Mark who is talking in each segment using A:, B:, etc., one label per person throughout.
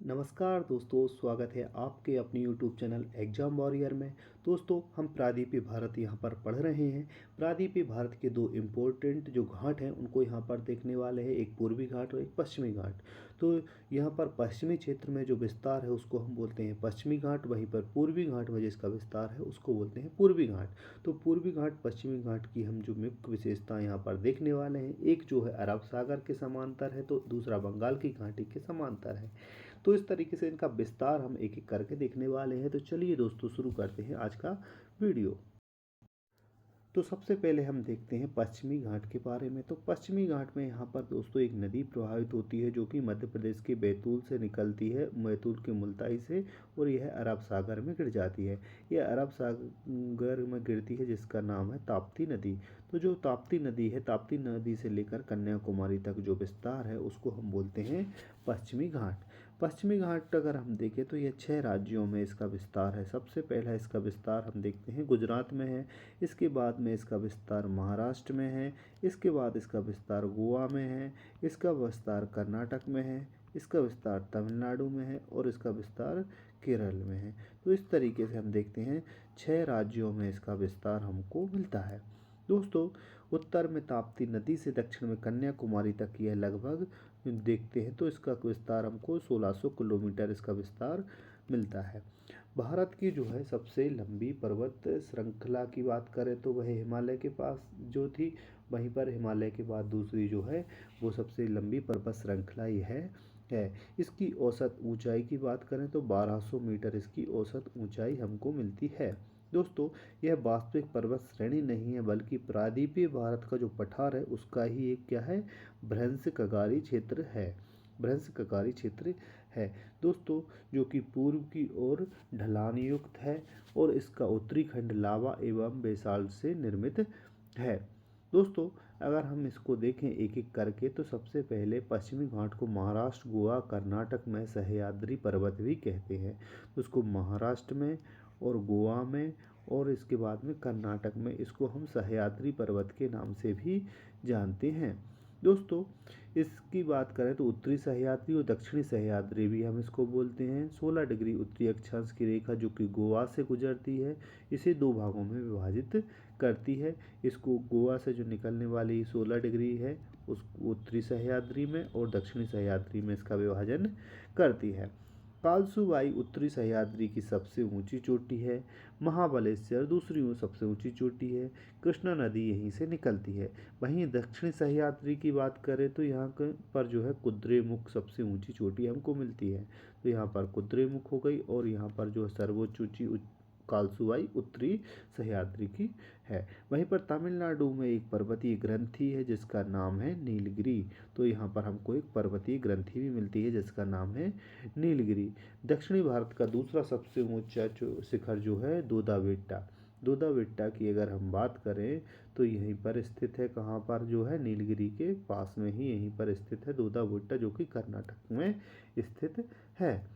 A: नमस्कार दोस्तों, स्वागत है आपके अपने यूट्यूब चैनल एग्जाम वॉरियर में। दोस्तों, हम प्रादीपी भारत यहाँ पर पढ़ रहे हैं। प्रादीपी भारत के दो इम्पोर्टेंट जो घाट हैं उनको यहाँ पर देखने वाले हैं, एक पूर्वी घाट और एक पश्चिमी घाट। तो यहाँ पर पश्चिमी क्षेत्र में जो विस्तार है उसको हम बोलते हैं पश्चिमी घाट, वहीं पर पूर्वी घाट में जिसका विस्तार है उसको बोलते हैं पूर्वी घाट। तो पूर्वी घाट पश्चिमी घाट की हम जो मुख्य विशेषता यहाँ पर देखने वाले हैं, एक जो है अरब सागर के समांतर है तो दूसरा बंगाल की घाटी के समांतर है। तो इस तरीके से इनका विस्तार हम एक एक करके देखने वाले हैं। तो चलिए दोस्तों, शुरू करते हैं आज का वीडियो। तो सबसे पहले हम देखते हैं पश्चिमी घाट के बारे में। तो पश्चिमी घाट में यहाँ पर दोस्तों एक नदी प्रवाहित होती है जो कि मध्य प्रदेश के बैतूल से निकलती है, बैतूल के मुल्ताई से, और यह अरब सागर में गिर जाती है। यह अरब सागर में गिरती है जिसका नाम है ताप्ती नदी। तो जो ताप्ती नदी है, ताप्ती नदी से लेकर कन्याकुमारी तक जो विस्तार है उसको हम बोलते हैं पश्चिमी घाट। पश्चिमी घाट अगर हम देखें तो यह 6 राज्यों में इसका विस्तार है। सबसे पहला इसका विस्तार हम देखते हैं गुजरात में है, इसके बाद में इसका विस्तार महाराष्ट्र में है, इसके बाद इसका विस्तार गोवा में है, इसका विस्तार कर्नाटक में है, इसका विस्तार तमिलनाडु में है और इसका विस्तार केरल में है। तो इस तरीके से हम देखते हैं 6 राज्यों में इसका विस्तार हमको मिलता है। दोस्तों, उत्तर में ताप्ती नदी से दक्षिण में कन्याकुमारी तक यह लगभग देखते हैं तो इसका विस्तार हमको 1600 किलोमीटर इसका विस्तार मिलता है। भारत की जो है सबसे लंबी पर्वत श्रृंखला की बात करें तो वह हिमालय के पास जो थी, वहीं पर हिमालय के बाद दूसरी जो है वो सबसे लंबी पर्वत श्रृंखला यह है। इसकी औसत ऊंचाई की बात करें तो 1200 मीटर इसकी औसत ऊंचाई हमको मिलती है। दोस्तों, यह वास्तविक पर्वत श्रेणी नहीं है बल्कि प्रादीपीय भारत का जो पठार है उसका ही एक क्या है, भ्रंश कगारी क्षेत्र है। भ्रंश कगारी क्षेत्र है दोस्तों, जो कि पूर्व की ओर ढलान युक्त है और इसका उत्तरी खंड लावा एवं बेसाल्ट से निर्मित है। दोस्तों, अगर हम इसको देखें एक एक करके तो सबसे पहले पश्चिमी घाट को महाराष्ट्र, गोवा, कर्नाटक में सह्याद्री पर्वत भी कहते हैं। उसको महाराष्ट्र में और गोवा में और इसके बाद में कर्नाटक में इसको हम सह्याद्री पर्वत के नाम से भी जानते हैं। दोस्तों, इसकी बात करें तो उत्तरी सह्याद्री और दक्षिणी सह्याद्री भी हम इसको बोलते हैं। 16 डिग्री उत्तरी अक्षांश की रेखा जो कि गोवा से गुजरती है इसे दो भागों में विभाजित करती है। इसको गोवा से जो निकलने वाली 16 डिग्री है उस उत्तरी सह्याद्री में और दक्षिणी सह्याद्री में इसका विभाजन करती है। कालसुबाई उत्तरी सह्याद्री की सबसे ऊंची चोटी है। महाबलेश्वर दूसरी सबसे ऊंची चोटी है। कृष्णा नदी यहीं से निकलती है। वहीं दक्षिणी सह्याद्री की बात करें तो यहाँ पर जो है कुद्रेमुख सबसे ऊंची चोटी हमको मिलती है। तो यहाँ पर कुद्रेमुख हो गई और यहाँ पर जो सर्वोच्च ऊंची कालसुबाई उत्तरी सह्याद्री की है। वहीं पर तमिलनाडु में एक पर्वतीय ग्रंथि है जिसका नाम है नीलगिरी। तो यहाँ पर हमको एक पर्वतीय ग्रंथि भी मिलती है जिसका नाम है नीलगिरी। दक्षिणी भारत का दूसरा सबसे ऊंचा शिखर जो है दोदा बेट्टा। दोदा बेट्टा की अगर हम बात करें तो यहीं पर स्थित है, कहाँ पर जो है, नीलगिरी के पास में ही यहीं पर स्थित है दोदा बेट्टा जो कि कर्नाटक में स्थित है।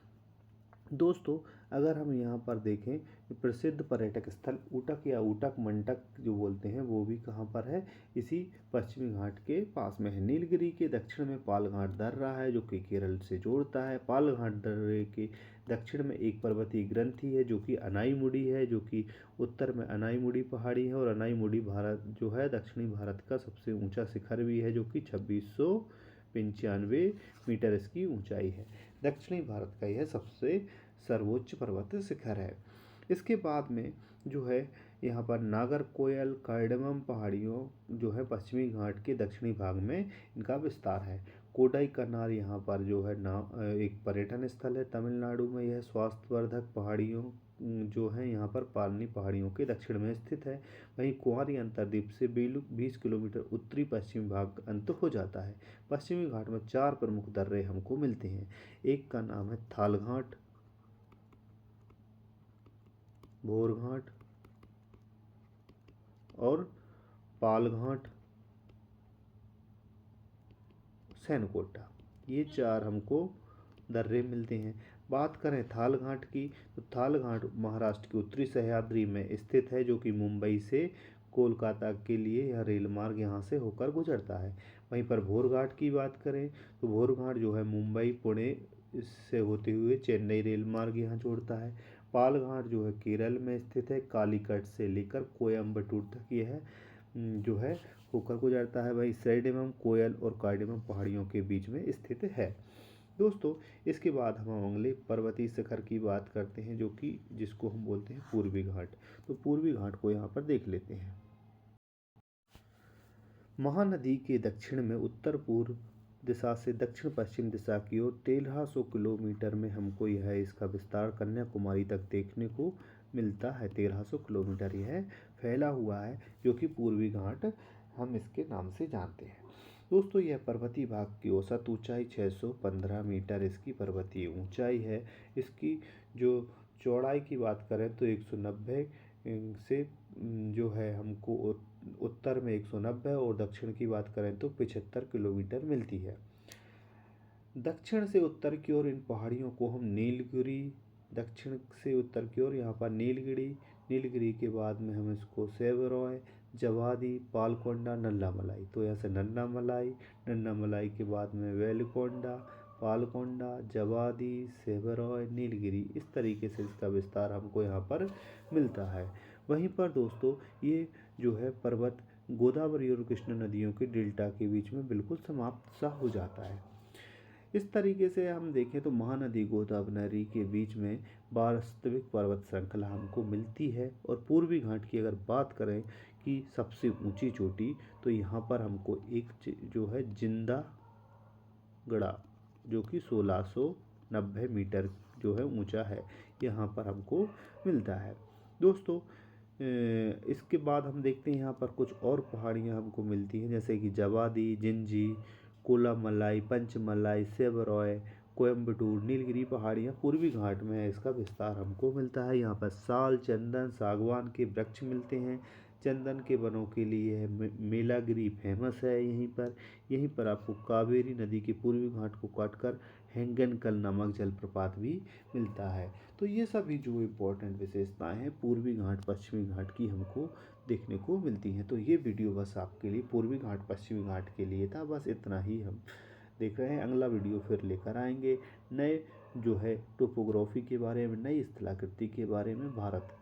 A: दोस्तों, अगर हम यहाँ पर देखें प्रसिद्ध पर्यटक स्थल ऊटक या ऊटक मंटक जो बोलते हैं वो भी कहाँ पर है, इसी पश्चिमी घाट के पास में है। नीलगिरी के दक्षिण में पालघाट दर्रा है जो कि केरल से जोड़ता है। पालघाट दर्रे के दक्षिण में एक पर्वतीय ग्रंथि है जो कि अनाईमुड़ी है, जो कि उत्तर में अनाईमुड़ी पहाड़ी है और अनाईमुड़ी भारत जो है दक्षिणी भारत का सबसे ऊंचा शिखर भी है जो कि 2695 मीटर इसकी ऊंचाई है। दक्षिणी भारत का यह सबसे सर्वोच्च पर्वत शिखर है। इसके बाद में जो है यहाँ पर नागरकोयल कार्डमम पहाड़ियों जो है पश्चिमी घाट के दक्षिणी भाग में इनका विस्तार है। कोडाई कनाल यहाँ पर जो है एक पर्यटन स्थल है। तमिलनाडु में यह स्वास्थ्यवर्धक पहाड़ियों जो है यहाँ पर पालनी पहाड़ियों के दक्षिण में स्थित है। वहीं कुंवारी अंतरद्वीप से 20 किलोमीटर उत्तरी पश्चिमी भाग अंत हो जाता है। पश्चिमी घाट में 4 प्रमुख दर्रे हमको मिलते हैं। एक का नाम है थाल घाट, भोर घाट और पाल घाट, सैनकोटा, ये 4 हमको दर्रे मिलते हैं। बात करें थाल घाट की तो थाल घाट महाराष्ट्र की उत्तरी सह्याद्री में स्थित है जो कि मुंबई से कोलकाता के लिए यह रेल मार्ग यहाँ से होकर गुजरता है। वहीं पर भोर घाट की बात करें तो भोर घाट जो है मुंबई, पुणे इससे होते हुए चेन्नई रेल मार्ग यहाँ जोड़ता है। पाल घाट जो है केरल में स्थित है। कालीकट से लेकर कोयम्बटूर तक यह जो है होकर गुजरता है। वही सैडमम, कोयल और कार्डेमम पहाड़ियों के बीच में स्थित है। दोस्तों, इसके बाद हम अगले पर्वतीय शिखर की बात करते हैं, जो कि जिसको हम बोलते हैं पूर्वी घाट। तो पूर्वी घाट को यहाँ पर देख लेते हैं। महानदी के दक्षिण में उत्तर पूर्व दिशा से दक्षिण पश्चिम दिशा की ओर 1300 किलोमीटर में हमको यह इसका विस्तार कन्याकुमारी तक देखने को मिलता है। 1300 किलोमीटर यह फैला हुआ है, जो कि पूर्वी घाट हम इसके नाम से जानते हैं। दोस्तों, यह पर्वतीय भाग की औसत ऊंचाई 615 मीटर इसकी पर्वतीय ऊंचाई है। इसकी जो चौड़ाई की बात करें तो 190 से जो है हमको उत्तर में 190 और दक्षिण की बात करें तो 75 किलोमीटर मिलती है। दक्षिण से उत्तर की ओर इन पहाड़ियों को हम नीलगिरी, दक्षिण से उत्तर की ओर यहाँ पर नीलगिरी, नीलगिरी के बाद में हम इसको सेवरॉय, जवादी, पालकोंडा, नल्लामलाई। तो यहाँ से नन्नामलाई, नन्नामलाई के बाद में वेलकोंडा, पालकोंडा, जवादी, सेवरॉय, नीलगिरी, इस तरीके से इसका विस्तार हमको यहाँ पर मिलता है। वहीं पर दोस्तों, ये जो है पर्वत गोदावरी और कृष्ण नदियों के डेल्टा के बीच में बिल्कुल समाप्त सा हो जाता है। इस तरीके से हम देखें तो महानदी गोदावरी के बीच में वास्तविक पर्वत श्रृंखला हमको मिलती है। और पूर्वी घाट की अगर बात करें कि सबसे ऊंची चोटी, तो यहाँ पर हमको एक जो है जिंदा गड़ा, जो कि 1690 मीटर जो है ऊंचा है, यहाँ पर हमको मिलता है। दोस्तों, इसके बाद हम देखते हैं यहाँ पर कुछ और पहाड़ियाँ हमको मिलती हैं, जैसे कि जवादी, जिंजी, कोलामलाई, पंचमलाई, सेवरॉय, कोयम्बटूर, नीलगिरी पहाड़ियाँ पूर्वी घाट में है। इसका विस्तार हमको मिलता है। यहाँ पर साल, चंदन, सागवान के वृक्ष मिलते हैं। चंदन के वनों के लिए मेलागिरी फेमस है। यहीं पर आपको कावेरी नदी के पूर्वी घाट को काटकर हैंगनकल नामक जलप्रपात भी मिलता है। तो ये सभी जो इम्पोर्टेंट विशेषताएं हैं पूर्वी घाट पश्चिमी घाट की हमको देखने को मिलती हैं। तो ये वीडियो बस आपके लिए पूर्वी घाट पश्चिमी घाट के लिए था। बस इतना ही हम देख रहे हैं। अगला वीडियो फिर लेकर आएंगे नए जो है टोपोग्राफी के बारे में, नई स्थलाकृति के बारे में, भारत की।